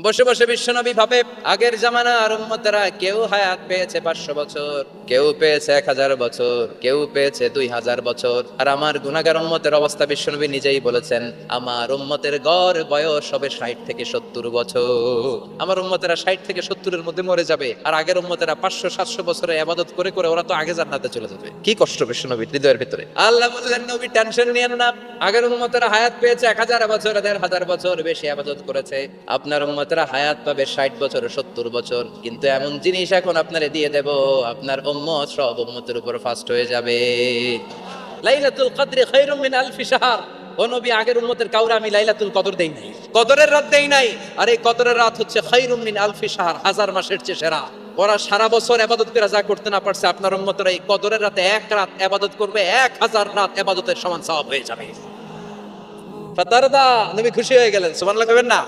বসে বসে বিশ্বনবী ভাবে, আগের জামানার উম্মতেরা কেউ হায়াত পেয়েছে 500 বছর, কেউ পেয়েছে 1000 বছর, কেউ পেয়েছে 2000 বছর, আর আমার গুনাহগার উম্মতের অবস্থা বিশ্বনবী নিজেই বলেছেন, আমার উম্মতের গড় বয়স হবে 60 থেকে 70 বছর। আমার উম্মতেরা 60 থেকে 70 এর মধ্যে মরে যাবে, আর আগের উম্মতেরা 500-700 বছরে ইবাদত করে করে ওরা তো আগে জান্নাতে চলে যাবে। কি কষ্ট বিশ্বনবীর হৃদয়ের ভিতরে। আল্লাহ বললেন, নবী টেনশন নিয়েন না, আগের উম্মতেরা হায়াত পেয়েছে 1000 বছর, 1500 বছর বেশি ইবাদত করেছে, আপনার উম্মতেরা হায়াত পাবে 60 বছর, 70 বছর। কিন্তু এমন জিনিস এখন আপনারে দিয়ে দেব, আপনার উম্মত সব উম্মতের উপর ফাস্ট হয়ে যাবে। লাইলাতুল কদর খায়রুম মিন আলফি শাহর। ও নবী, আগের উম্মতের কাউরে আমি লাইলাতুল কদর দেই নাই, কদরের রাত দেই নাই, আর এই কদরের রাত হচ্ছে খায়রুম মিন আলফি শাহর, 1000 মাসের চেয়ে সেরা। ওরা সারা বছর ইবাদত করে যা করতে না পারছে, আপনার উম্মতেরা এই কদরের রাতে এক রাত ইবাদত করবে, 1000 রাত ইবাদতের সমান সওয়াব হয়ে যাবে। ফাতারদা, নবী খুশি হয়ে গেলেন, সুবহানাল্লাহ কইবেন না?